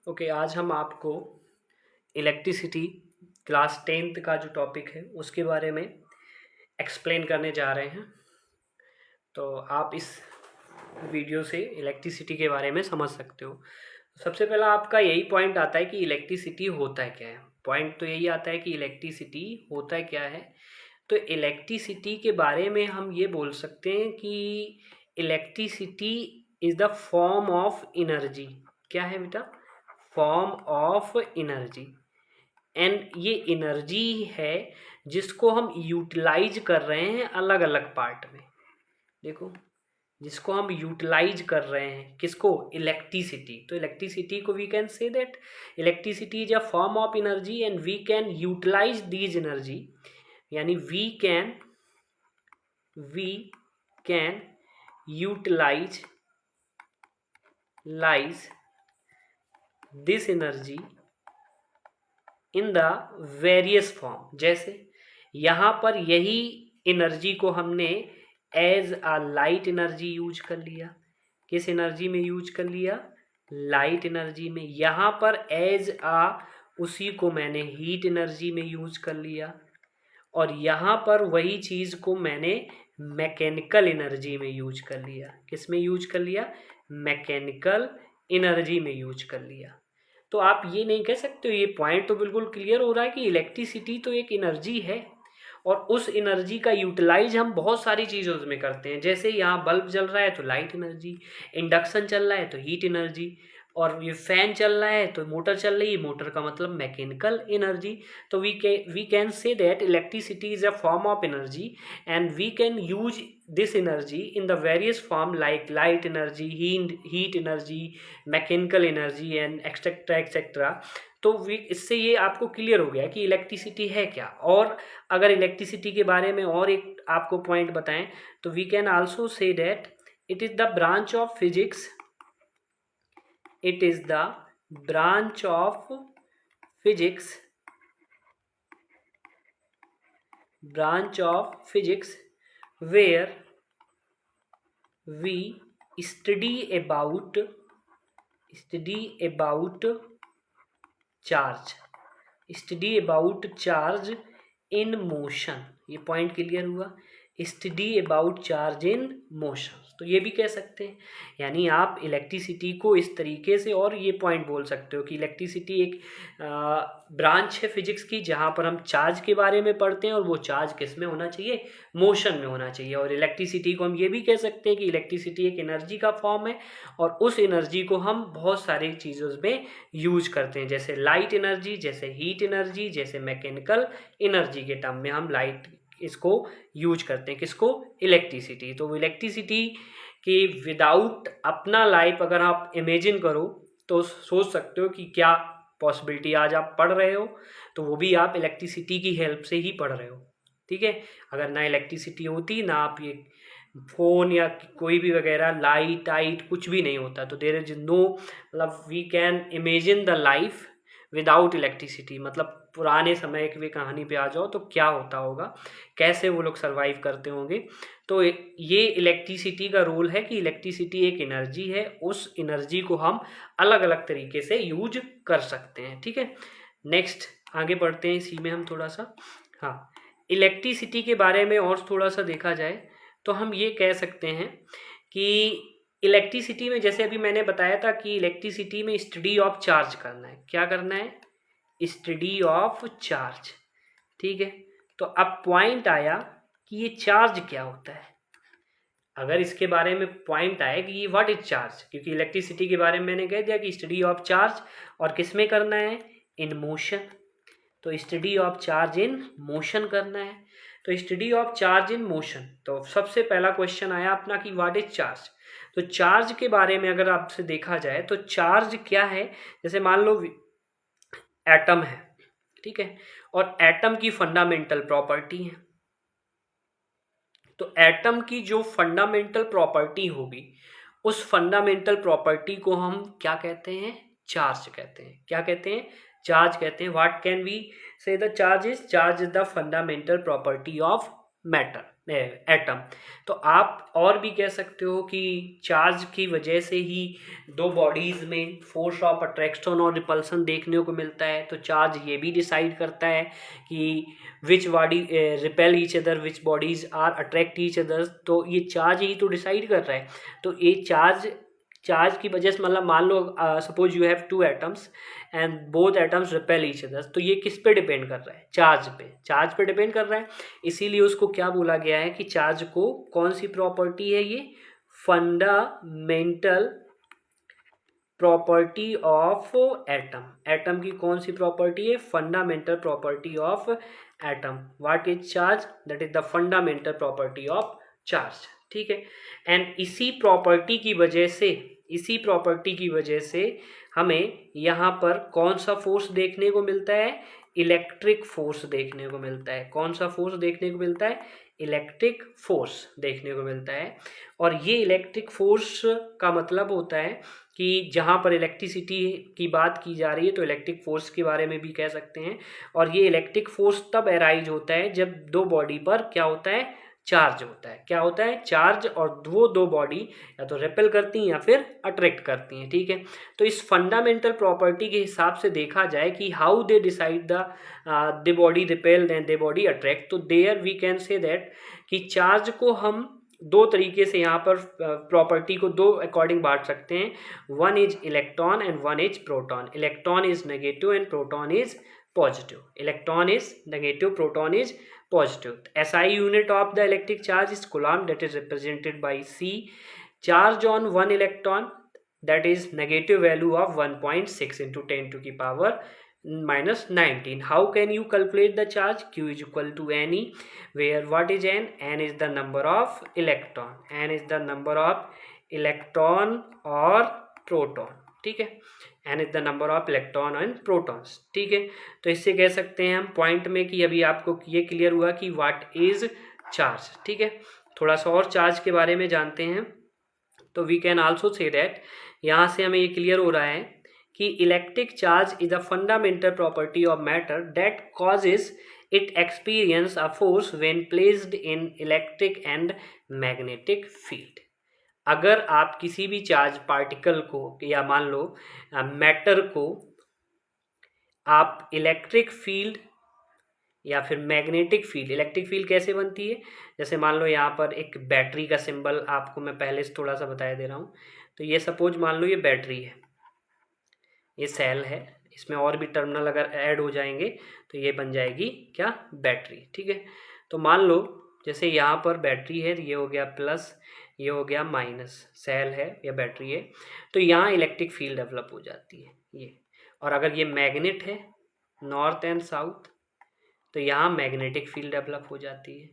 Okay, आज हम आपको इलेक्ट्रिसिटी क्लास 10th का जो टॉपिक है उसके बारे में एक्सप्लेन करने जा रहे हैं। तो आप इस वीडियो से इलेक्ट्रिसिटी के बारे में समझ सकते हो। सबसे पहला आपका यही पॉइंट आता है कि इलेक्ट्रिसिटी होता है क्या है। पॉइंट तो यही आता है कि इलेक्ट्रिसिटी होता है क्या है। तो इलेक्ट्रिसिटी के बारे में हम ये बोल सकते हैं कि electricity is the form of energy. क्या है बेटा? Form of energy. एंड ये एनर्जी है जिसको हम यूटिलाइज कर रहे हैं अलग अलग पार्ट में। देखो, जिसको हम यूटिलाइज कर रहे हैं किसको? इलेक्ट्रिसिटी। तो इलेक्ट्रिसिटी को we can say that electricity is a form of energy and we can utilise these energy. यानी we can utilise this energy in the various form. जैसे यहाँ पर यही एनर्जी को हमने as a light energy use कर लिया। किस एनर्जी में यूज कर लिया? लाइट एनर्जी में। यहाँ पर एज अ उसी को मैंने हीट एनर्जी में यूज कर लिया। और यहाँ पर वही चीज़ को मैंने मैकेनिकल एनर्जी में यूज कर लिया। किस में यूज कर लिया? मैकेनिकल एनर्जी में यूज कर लिया। तो आप ये नहीं कह सकते हो, ये पॉइंट तो बिल्कुल क्लियर हो रहा है कि इलेक्ट्रिसिटी तो एक एनर्जी है और उस एनर्जी का यूटिलाइज हम बहुत सारी चीज़ों में करते हैं। जैसे यहाँ बल्ब जल रहा है तो लाइट एनर्जी, इंडक्शन चल रहा है तो हीट एनर्जी, और ये फैन चल रहा है तो मोटर चल रही है, मोटर का मतलब मैकेनिकल एनर्जी। तो we can say that electricity is a form of energy and we can use this energy in the various form like light energy, heat energy, mechanical energy and etc. तो इससे ये आपको clear हो गया कि electricity है क्या। और अगर इलेक्ट्रिसिटी के बारे में और एक आपको पॉइंट बताएं तो we can also say that it is the branch of physics where we study about charge in motion। ये पॉइंट क्लियर हुआ? Study about charge in motion. तो ये भी कह सकते हैं। यानी आप इलेक्ट्रिसिटी को इस तरीके से और ये पॉइंट बोल सकते हो कि इलेक्ट्रिसिटी एक ब्रांच है फिजिक्स की जहाँ पर हम चार्ज के बारे में पढ़ते हैं और वो चार्ज किस में होना चाहिए? मोशन में होना चाहिए। और इलेक्ट्रिसिटी को हम ये भी कह सकते हैं कि इलेक्ट्रिसिटी एक एनर्जी का फॉर्म है और उस एनर्जी को हम बहुत सारी चीज़ों में यूज करते हैं, जैसे लाइट एनर्जी, जैसे हीट एनर्जी, जैसे मैकेनिकल एनर्जी के टर्म में हम लाइट इसको यूज करते हैं। किसको? इलेक्ट्रिसिटी। तो इलेक्ट्रिसिटी कि विदाउट अपना लाइफ अगर आप इमेजिन करो तो सोच सकते हो कि क्या पॉसिबिलिटी आज आप पढ़ रहे हो, तो वो भी आप इलेक्ट्रिसिटी की हेल्प से ही पढ़ रहे हो। ठीक है? अगर ना इलेक्ट्रिसिटी होती ना आप ये फोन या कोई भी वगैरह लाइट आइट कुछ भी नहीं होता। तो देयर इज नो, मतलब we can imagine the life without electricity. मतलब पुराने समय की भी कहानी पे आ जाओ तो क्या होता होगा, कैसे वो लोग सरवाइव करते होंगे। तो ये इलेक्ट्रिसिटी का रोल है कि इलेक्ट्रिसिटी एक एनर्जी है, उस एनर्जी को हम अलग अलग तरीके से यूज कर सकते हैं। ठीक है, नेक्स्ट आगे बढ़ते हैं इसी में हम थोड़ा सा। हाँ, इलेक्ट्रिसिटी के बारे में और थोड़ा सा देखा जाए तो हम ये कह सकते हैं कि इलेक्ट्रिसिटी में, जैसे अभी मैंने बताया था कि इलेक्ट्रिसिटी में स्टडी ऑफ चार्ज करना है। क्या करना है? Study of charge. ठीक है, तो अब पॉइंट आया कि ये चार्ज क्या होता है। अगर इसके बारे में पॉइंट आए कि ये व्हाट इज चार्ज, क्योंकि इलेक्ट्रिसिटी के बारे में मैंने कह दिया कि स्टडी ऑफ चार्ज, और किस में करना है? In motion. तो study of charge in motion करना है। तो study of charge in motion, तो सबसे पहला क्वेश्चन आया अपना कि व्हाट इज चार्ज। तो चार्ज के बारे में अगर आपसे देखा जाए तो चार्ज क्या है, जैसे मान लो एटम है, ठीक है, और एटम की फंडामेंटल प्रॉपर्टी है। तो एटम की जो फंडामेंटल प्रॉपर्टी होगी उस फंडामेंटल प्रॉपर्टी को हम क्या कहते हैं? चार्ज कहते हैं। क्या कहते हैं? चार्ज कहते हैं। व्हाट कैन वी से the charge is the fundamental property of matter. Atom. तो आप और भी कह सकते हो कि चार्ज की वजह से ही दो बॉडीज में फोर्स ऑफ अट्रैक्शन और रिपल्सन देखने को मिलता है। तो चार्ज ये भी डिसाइड करता है कि which body repel each other, which bodies are attract each other. तो ये चार्ज ही तो डिसाइड कर रहा है। तो ये चार्ज की वजह से, मतलब मान लो suppose you have two atoms and both atoms repel each other, तो ये किस पे डिपेंड कर रहा है? चार्ज पे डिपेंड कर रहा है। इसीलिए उसको क्या बोला गया है कि चार्ज को कौन सी प्रॉपर्टी है ये? Fundamental property of atom. Atom की कौन सी प्रॉपर्टी है? Fundamental property of atom. What is charge? That is the fundamental property of charge. ठीक है। एंड इसी प्रॉपर्टी की वजह से हमें यहाँ पर कौन सा फोर्स देखने को मिलता है? इलेक्ट्रिक फोर्स देखने को मिलता है। कौन सा फोर्स देखने को मिलता है? इलेक्ट्रिक फोर्स देखने को मिलता है। और ये इलेक्ट्रिक फोर्स का मतलब होता है कि जहाँ पर इलेक्ट्रिसिटी की बात की जा रही है तो इलेक्ट्रिक फोर्स के बारे में भी कह सकते हैं। और ये इलेक्ट्रिक फोर्स तब अराइज होता है जब दो बॉडी पर क्या होता है? चार्ज होता है। क्या होता है? चार्ज। और वो दो बॉडी या तो रिपेल करती हैं या फिर अट्रैक्ट करती हैं। ठीक है। तो इस फंडामेंटल प्रॉपर्टी के हिसाब से देखा जाए कि how they decide the body repel and the body attract, तो there we can say that कि चार्ज को हम दो तरीके से यहाँ पर प्रॉपर्टी को दो अकॉर्डिंग बांट सकते हैं। One is electron and one is proton. Electron is negative and proton is positive. Electron is negative, proton is positive. SI unit of the electric charge is coulomb, that is represented by C. Charge on one electron, that is negative value of 1.6 into 10 to the power minus 19. How can you calculate the charge? Q is equal to Ne, where what is N? N is the number of electron. N is the number of electron or proton. ठीक है। N is the number of electron and protons. ठीक है। तो इससे कह सकते हैं हम पॉइंट में कि अभी आपको ये क्लियर हुआ कि व्हाट इज चार्ज। ठीक है। थोड़ा सा और चार्ज के बारे में जानते हैं। तो we can also say that, यहाँ से हमें ये क्लियर हो रहा है कि electric charge is a fundamental property of matter that causes it experience a force when placed in electric and magnetic field. अगर आप किसी भी चार्ज पार्टिकल को या मान लो मैटर को आप इलेक्ट्रिक फील्ड या फिर मैग्नेटिक फील्ड, इलेक्ट्रिक फील्ड कैसे बनती है? जैसे मान लो यहाँ पर एक बैटरी का सिंबल आपको मैं पहले से थोड़ा सा बताया दे रहा हूँ। तो ये सपोज मान लो ये बैटरी है, ये सेल है, इसमें और भी टर्मिनल अगर ऐड हो जाएंगे तो ये बन जाएगी क्या? बैटरी। ठीक है। तो मान लो जैसे यहाँ पर बैटरी है, ये हो गया प्लस, ये हो गया माइनस, सेल है या बैटरी है, तो यहाँ इलेक्ट्रिक फील्ड डेवलप हो जाती है ये। और अगर ये मैग्नेट है, नॉर्थ एंड साउथ, तो यहाँ मैग्नेटिक फील्ड डेवलप हो जाती है।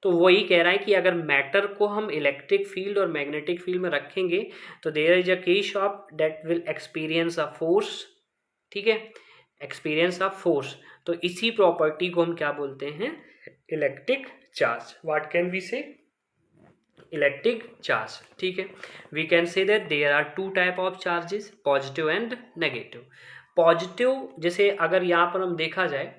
तो वही कह रहा है कि अगर मैटर को हम इलेक्ट्रिक फील्ड और मैग्नेटिक फील्ड में रखेंगे तो there is a case of that will experience a force. ठीक है। Experience of force. तो इसी प्रॉपर्टी को हम क्या बोलते हैं? Electric charge. What can we say? Electric charge. ठीक है। We can say that there are two type of charges, positive and negative. Positive, जैसे अगर यहाँ पर हम देखा जाए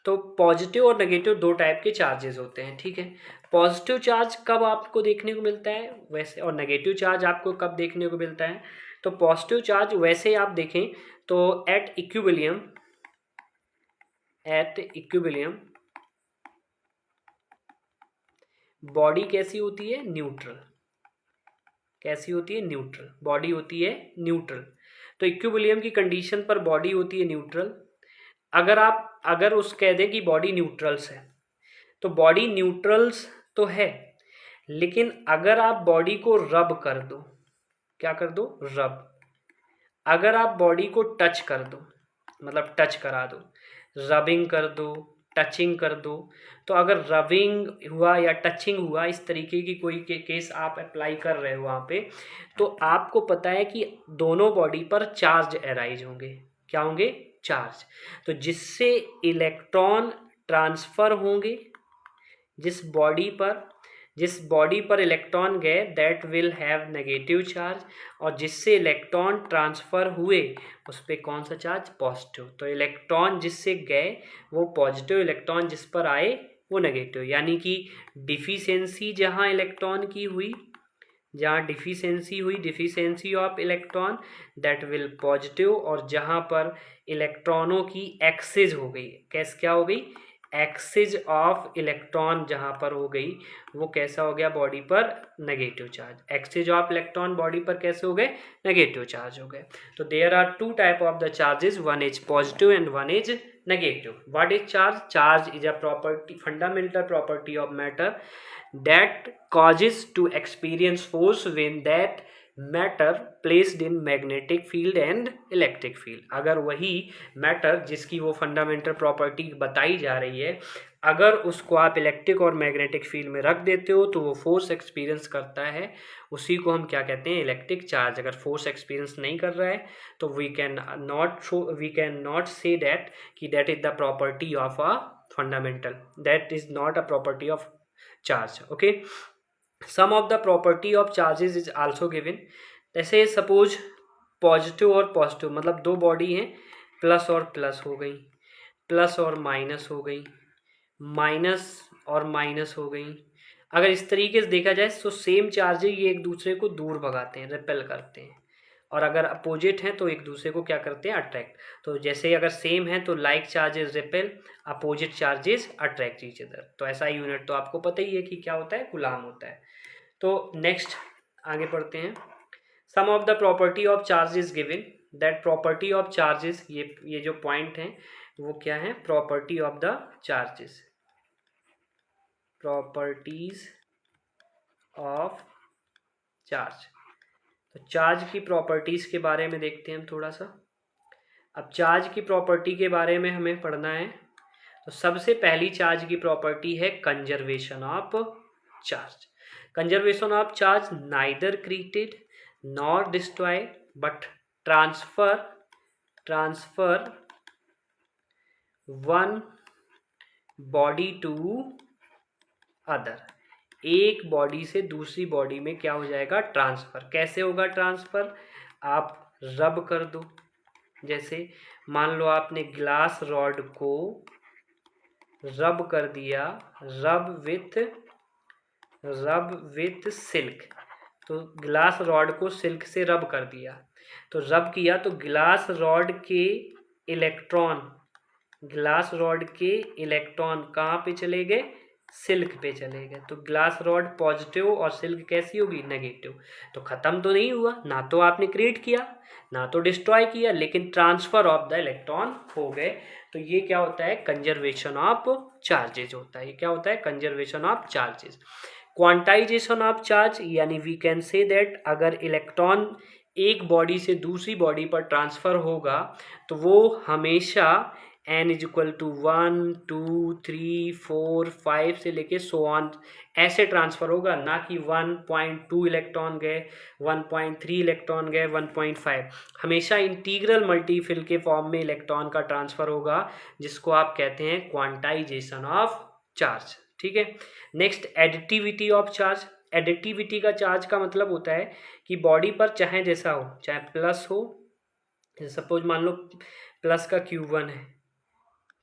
तो पॉजिटिव और नेगेटिव दो टाइप के चार्जेस होते हैं। ठीक है। पॉजिटिव चार्ज कब आपको देखने को मिलता है वैसे, और नेगेटिव चार्ज आपको कब देखने को मिलता है? तो पॉजिटिव चार्ज वैसे आप देखें तो एट इक्विलिब्रियम बॉडी कैसी होती है? न्यूट्रल। कैसी होती है? न्यूट्रल। बॉडी होती है न्यूट्रल। तो इक्विलिब्रियम की कंडीशन पर बॉडी होती है न्यूट्रल। अगर उस कह दें कि बॉडी न्यूट्रल्स है, तो बॉडी न्यूट्रल्स तो है, लेकिन अगर आप बॉडी को रब कर दो, क्या कर दो? रब। अगर आप बॉडी को टच कर दो, मतलब टच करा दो, रबिंग कर दो, टचिंग कर दो, तो अगर रबिंग हुआ या टचिंग हुआ, इस तरीके की कोई केस आप अप्लाई कर रहे हो वहाँ पे, तो आपको पता है कि दोनों बॉडी पर चार्ज अराइज होंगे। क्या होंगे? चार्ज। तो जिससे इलेक्ट्रॉन ट्रांसफर होंगे, जिस बॉडी पर इलेक्ट्रॉन गए that will have negative charge, और जिससे इलेक्ट्रॉन ट्रांसफर हुए उस पर कौन सा चार्ज? पॉजिटिव। तो इलेक्ट्रॉन जिससे गए वो पॉजिटिव, इलेक्ट्रॉन जिस पर आए वो नेगेटिव, यानी कि डिफिशियंसी जहाँ इलेक्ट्रॉन की हुई, जहाँ deficiency of electron that will positive, और जहाँ पर इलेक्ट्रॉनों की एक्सेज हो गई, क्या हो गई, एक्सेज ऑफ इलेक्ट्रॉन जहाँ पर हो गई, वो कैसा हो गया बॉडी पर, negative charge. Excess of electron body पर कैसे हो गए, नेगेटिव चार्ज हो गए। तो there are two type of the charges, one is positive and one is negative. What is charge? Charge is a property, fundamental property of matter that causes to experience force when that matter placed in magnetic field and electric field. अगर वही matter जिसकी वो fundamental property बताई जा रही है, अगर उसको आप इलेक्ट्रिक और मैग्नेटिक फील्ड में रख देते हो तो वो फोर्स एक्सपीरियंस करता है, उसी को हम क्या कहते हैं, इलेक्ट्रिक चार्ज। अगर फोर्स एक्सपीरियंस नहीं कर रहा है तो we can not say that कि that is the property of a fundamental, that is not a property of charge. Okay, some of the property of charges is also given. जैसे suppose positive और positive, मतलब दो body हैं, plus और plus हो गई, plus और minus हो गई, माइनस और माइनस हो गई। अगर इस तरीके से देखा जाए तो सेम चार्ज है, ये एक दूसरे को दूर भगाते हैं, रिपेल करते हैं, और अगर अपोजिट हैं तो एक दूसरे को क्या करते हैं, अट्रैक्ट। तो जैसे अगर सेम है तो like charges repel, opposite charges attract each other. तो ऐसा यूनिट तो आपको पता ही है कि क्या होता है, कूलाम होता है। तो नेक्स्ट आगे पढ़ते हैं, some of the property of charges given, that property of charges, ये जो पॉइंट हैं वो क्या है, property of the charges, properties of charge. तो चार्ज की प्रॉपर्टीज के बारे में देखते हैं हम थोड़ा सा। अब चार्ज की प्रॉपर्टी के बारे में हमें पढ़ना है, तो सबसे पहली चार्ज की प्रॉपर्टी है conservation of charge. Conservation of charge neither created nor destroy but transfer one body to other, एक बॉडी से दूसरी बॉडी में क्या हो जाएगा, ट्रांसफर। कैसे होगा ट्रांसफर, आप रब कर दो, जैसे मान लो आपने ग्लास रॉड को रब कर दिया, रब विथ सिल्क, तो ग्लास रॉड को सिल्क से रब कर दिया, तो रब किया तो ग्लास रॉड के इलेक्ट्रॉन कहाँ पे चले गए, सिल्क पे चले गए। तो ग्लास रॉड पॉजिटिव और सिल्क कैसी होगी, नेगेटिव। तो खत्म तो नहीं हुआ, ना तो आपने क्रिएट किया ना तो डिस्ट्रॉय किया, लेकिन ट्रांसफर ऑफ द इलेक्ट्रॉन हो गए। तो ये क्या होता है, कंजर्वेशन ऑफ चार्जेज होता है। ये क्या होता है, conservation of charges. Quantization of charge, यानी वी कैन से दैट अगर इलेक्ट्रॉन एक बॉडी से दूसरी बॉडी पर ट्रांसफर होगा तो वो हमेशा n इज इक्वल टू 1 2 3 4 5 से लेके सो ऑन ऐसे ट्रांसफर होगा, ना कि 1.2 इलेक्ट्रॉन गए, 1.3 इलेक्ट्रॉन गए, 1.5। हमेशा इंटीग्रल मल्टीफिल के फॉर्म में इलेक्ट्रॉन का ट्रांसफर होगा, जिसको आप कहते हैं क्वांटाइजेशन ऑफ चार्ज। ठीक है, next additivity of charge. Additivity का चार्ज का मतलब होता है कि बॉडी पर चाहे जैसा हो, चाहे प्लस हो, सपोज मान लो प्लस का Q1 है,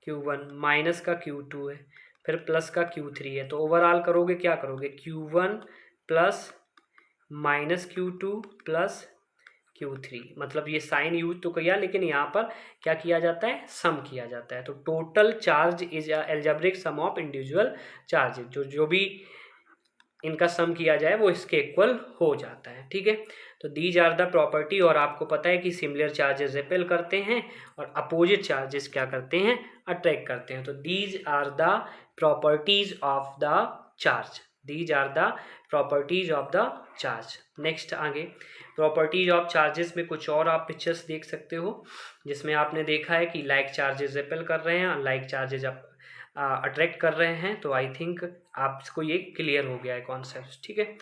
Q1 माइनस का Q2 है, फिर प्लस का Q3 है, तो ओवरऑल करोगे क्या करोगे, Q1 plus minus Q2 plus Q3। मतलब ये साइन यूज तो किया, लेकिन यहाँ पर क्या किया जाता है, सम किया जाता है। तो total charge is algebraic sum of individual charges, जो भी इनका सम किया जाए वो इसके इक्वल हो जाता है। ठीक है, तो दीज आर द प्रॉपर्टी। और आपको पता है कि सिमिलर चार्जेस रिपेल करते हैं और अपोजिट चार्जेस क्या करते हैं, अट्रैक्ट करते हैं। तो these are the properties of the charge, these are the properties of the charge. Next आगे प्रॉपर्टीज ऑफ चार्जेस में कुछ और आप पिक्चर्स देख सकते हो, जिसमें आपने देखा है कि लाइक चार्जेस रिपेल कर रहे हैं, अनलाइक चार्जेस अट्रैक्ट कर रहे हैं। तो आई थिंक आपको ये क्लियर हो गया है कॉन्सेप्ट। ठीक है,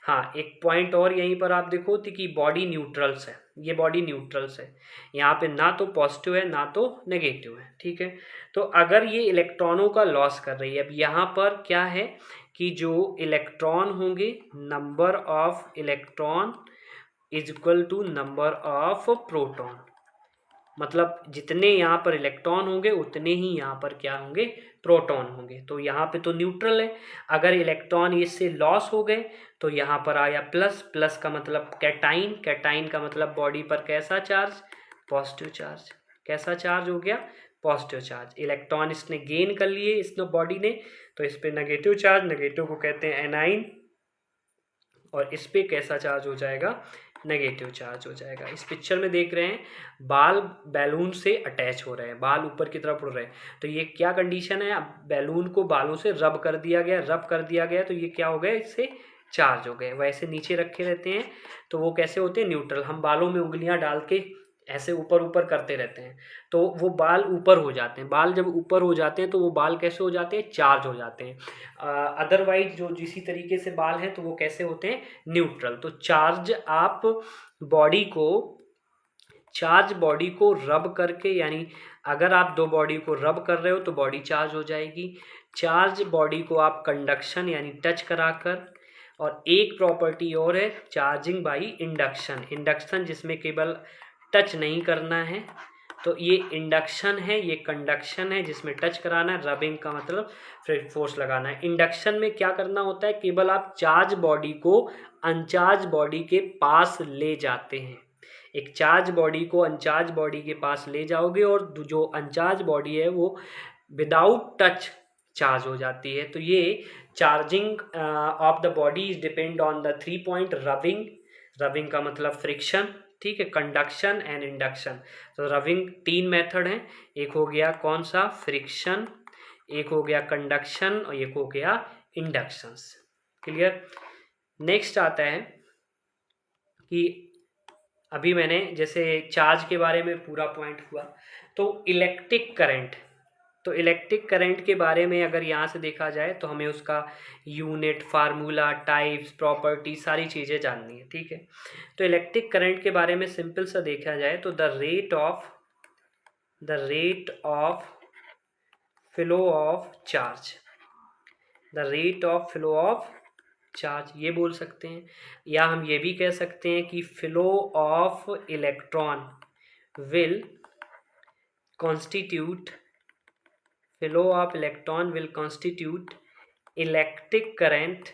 हाँ एक पॉइंट और यहीं पर आप देखो कि बॉडी न्यूट्रल्स है, ये बॉडी न्यूट्रल्स है, यहाँ पे ना तो पॉजिटिव है ना तो नेगेटिव है। ठीक है, तो अगर ये इलेक्ट्रॉनों का लॉस कर रही है, अब यहाँ पर क्या है कि जो इलेक्ट्रॉन होंगे, number of electron is equal to number of proton, मतलब जितने यहाँ पर इलेक्ट्रॉन होंगे उतने ही यहाँ पर क्या होंगे, प्रोटॉन होंगे। तो यहाँ पे तो न्यूट्रल है। अगर इलेक्ट्रॉन इससे लॉस हो गए तो यहाँ पर आया प्लस, प्लस का मतलब कैटाइन, कैटाइन का मतलब बॉडी पर कैसा चार्ज, पॉजिटिव चार्ज। कैसा चार्ज हो गया, पॉजिटिव चार्ज। इलेक्ट्रॉन इसने गेन कर लिए इसने बॉडी ने, तो इस पे नेगेटिव चार्ज, नेगेटिव को कहते हैं एनाइन, और इस पे कैसा चार्ज हो जाएगा, नेगेटिव चार्ज हो जाएगा। इस पिक्चर में देख रहे हैं बाल बैलून से अटैच हो रहे हैं, बाल ऊपर की तरफ उड़ रहे हैं। तो ये क्या कंडीशन है, अब बैलून को बालों से रब कर दिया गया, रब कर दिया गया तो ये क्या हो गया, इससे चार्ज हो गए। वैसे नीचे रखे रहते हैं तो वो कैसे होते हैं, न्यूट्रल। हम बालों में उंगलियां डाल के ऐसे ऊपर ऊपर करते रहते हैं तो वो बाल ऊपर हो जाते हैं। बाल जब ऊपर हो जाते हैं तो वो बाल कैसे हो जाते हैं, चार्ज हो जाते हैं। अदरवाइज जो जिसी तरीके से बाल हैं तो वो कैसे होते हैं, न्यूट्रल। तो चार्ज आप बॉडी को, चार्ज बॉडी को रब करके, यानी अगर आप दो बॉडी को रब कर रहे हो तो बॉडी चार्ज हो जाएगी। चार्ज बॉडी को आप कंडक्शन यानी टच कराकर, और एक प्रॉपर्टी और है चार्जिंग बाई इंडक्शन, इंडक्शन जिसमें केवल टच नहीं करना है, तो ये इंडक्शन है, ये कंडक्शन है जिसमें टच कराना है। रबिंग का मतलब फिर फोर्स लगाना है। इंडक्शन में क्या करना होता है, केवल आप चार्ज बॉडी को अनचार्ज बॉडी के पास ले जाते हैं। एक चार्ज बॉडी को अनचार्ज बॉडी के पास ले जाओगे और जो अनचार्ज बॉडी है वो विदाउट टच चार्ज हो जाती है। तो ये charging of the body is depend on the 3 point, rubbing, rubbing का मतलब फ्रिक्शन, ठीक है, कंडक्शन एंड इंडक्शन। तो रबिंग 3 मेथड हैं, एक हो गया कौन सा, फ्रिक्शन, एक हो गया कंडक्शन, और एक हो गया इंडक्शंस। क्लियर। नेक्स्ट आता है कि अभी मैंने जैसे चार्ज के बारे में पूरा पॉइंट हुआ, तो इलेक्ट्रिक करंट, तो इलेक्ट्रिक करंट के बारे में अगर यहाँ से देखा जाए तो हमें उसका यूनिट, फार्मूला, टाइप्स, प्रॉपर्टी, सारी चीज़ें जाननी है, ठीक है। तो इलेक्ट्रिक करंट के बारे में सिंपल सा देखा जाए तो the rate of flow of charge, the rate of flow of charge ये बोल सकते हैं, या हम ये भी कह सकते हैं कि flow of electron will constitute, flow of electron will constitute electric current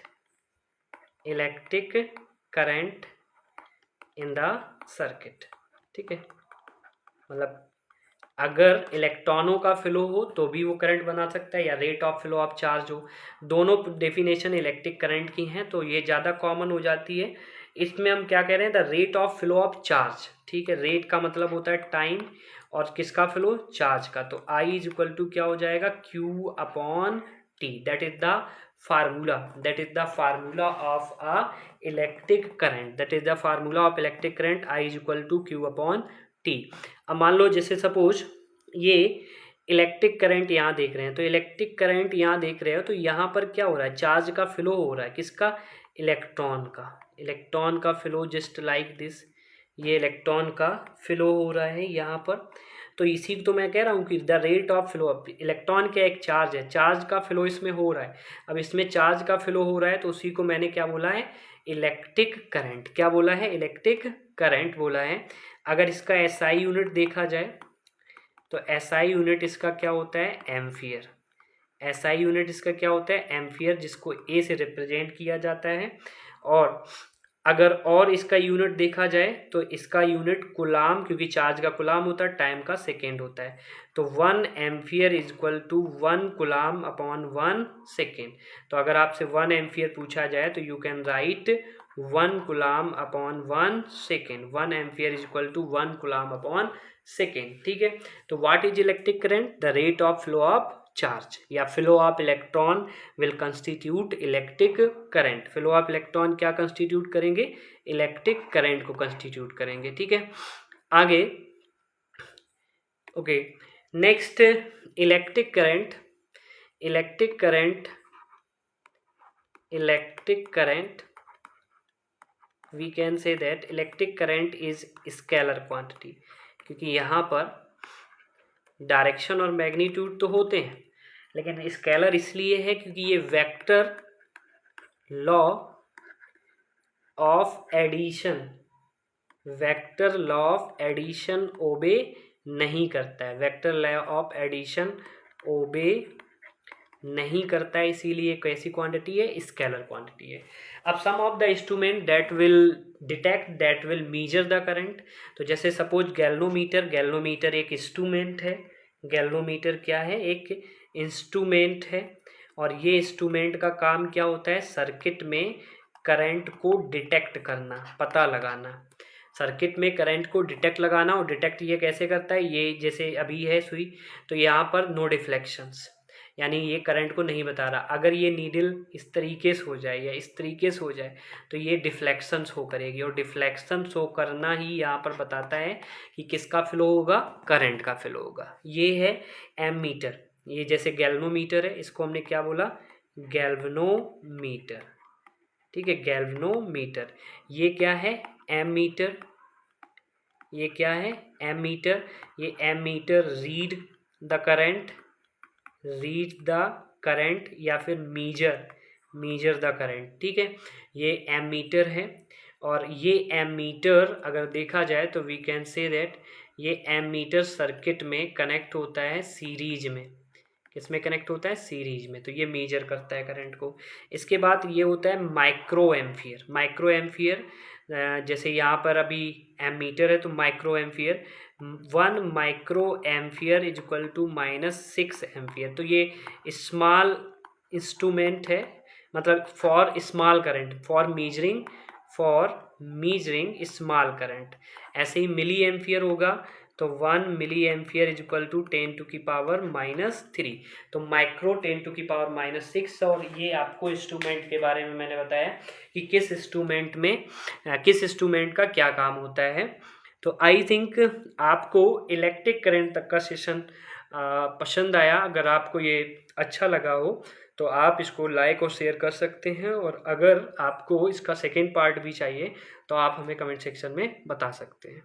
in the circuit, ठीक है। मतलब अगर इलेक्ट्रॉनों का फ्लो हो तो भी वो करंट बना सकता है, या rate of flow of charge हो, दोनों डेफिनेशन इलेक्ट्रिक करंट की हैं, तो ये ज़्यादा कॉमन हो जाती है। इसमें हम क्या कह रहे हैं, the rate of flow of charge, ठीक है। रेट का मतलब होता है टाइम, और किसका फ्लो, चार्ज का। तो I इज इक्वल टू क्या हो जाएगा, Q upon T, that is the formula, that is the formula of a electric current, that is the formula of electric current, I is equal to Q upon T। अब मान लो जैसे suppose ये electric current यहाँ देख रहे हैं, तो electric current यहाँ देख रहे हो, तो यहाँ पर क्या हो रहा है, चार्ज का फ्लो हो रहा है, किसका, इलेक्ट्रॉन का, इलेक्ट्रॉन का फ्लो, जस्ट लाइक दिस, ये इलेक्ट्रॉन का फ्लो हो रहा है यहाँ पर। तो इसी तो मैं कह रहा हूँ कि the rate of flow of electron का एक चार्ज है, चार्ज का फ्लो इसमें हो रहा है। अब इसमें चार्ज का फ्लो हो रहा है तो उसी को मैंने क्या बोला है, इलेक्ट्रिक करंट। क्या बोला है, इलेक्ट्रिक करंट बोला है। अगर इसका SI यूनिट देखा जाए तो SI यूनिट इसका क्या होता है, एम्पियर। SI यूनिट इसका क्या होता है, एम्पियर, जिसको A से रिप्रेजेंट किया जाता है। और अगर और इसका यूनिट देखा जाए तो इसका यूनिट कुलाम, क्योंकि चार्ज का कुलाम होता है, टाइम का सेकेंड होता है। तो 1 ampere is equal to 1 coulomb upon 1 second. तो अगर आपसे 1 एम्पियर पूछा जाए तो you can write 1 coulomb upon 1 second, 1 ampere is equal to 1 coulomb upon second, ठीक है। तो what is electric current, the rate of flow of charge, या flow of electron will constitute electric current. Flow of electron क्या constitute करेंगे, electric current को constitute करेंगे, ठीक है। आगे okay, next electric current, electric current we can say that electric current is scalar quantity, क्योंकि यहाँ पर डायरेक्शन और मैग्नीट्यूड तो होते हैं, लेकिन स्केलर इसलिए है क्योंकि ये vector law of addition, vector law of addition obey नहीं करता है, vector law of addition obey नहीं करता है, इसीलिए कैसी क्वांटिटी है, स्केलर क्वांटिटी है। अब some of the instrument that will detect that will measure the current, तो जैसे सपोज गैल्वोमीटर, गैल्वोमीटर एक इंस्ट्रूमेंट है, गैल्वोमीटर क्या है, एक इंस्ट्रूमेंट है, और ये इंस्ट्रूमेंट का काम क्या होता है, सर्किट में करंट को डिटेक्ट करना, पता लगाना, सर्किट में करंट को डिटेक्ट लगाना। और डिटेक्ट ये कैसे करता है, ये जैसे अभी है सुई, तो यहाँ पर नो डिफ्लेक्शंस, यानी ये करंट को नहीं बता रहा। अगर ये नीडल इस तरीके से हो जाए या इस तरीके से हो जाए तो ये डिफ्लेक्शन शो करेगी, और डिफ्लेक्शन शो करना ही यहाँ पर बताता है कि किसका फ्लो होगा, करंट का फ्लो होगा। ये है एमीटर, ये जैसे गैल्वनोमीटर है, इसको हमने क्या बोला, गैल्वनोमीटर, ठीक है, गैल्वनोमीटर। ये क्या है, एमीटर, ये क्या है, एमीटर, ये ammeter read the current, read the current या फिर मीजर द करंट, ठीक है, ये एमीटर है। और ये एमीटर अगर देखा जाए तो वी कैन से दैट ये एमीटर सर्किट में कनेक्ट होता है सीरीज में, किसमें कनेक्ट होता है, सीरीज में, तो ये मेजर करता है करंट को। इसके बाद ये होता है माइक्रो एम्फियर, माइक्रो एम्फियर, जैसे यहाँ पर अभी एमीटर है तो micro ampere, 1 micro ampere is equal to -6 ampere. तो ये स्मॉल इंस्ट्रूमेंट है, मतलब for small current, for measuring small current. ऐसे ही मिली एम्फियर होगा तो 1 milli ampere is equal to 10⁻⁻3, तो माइक्रो 10⁻⁻6। और ये आपको इंस्ट्रूमेंट के बारे में मैंने बताया कि किस इंस्ट्रूमेंट का क्या काम होता है। तो आई थिंक आपको इलेक्ट्रिक करंट तक का सेशन पसंद आया। अगर आपको ये अच्छा लगा हो तो आप इसको लाइक और शेयर कर सकते हैं, और अगर आपको इसका सेकेंड पार्ट भी चाहिए तो आप हमें कमेंट सेक्शन में बता सकते हैं।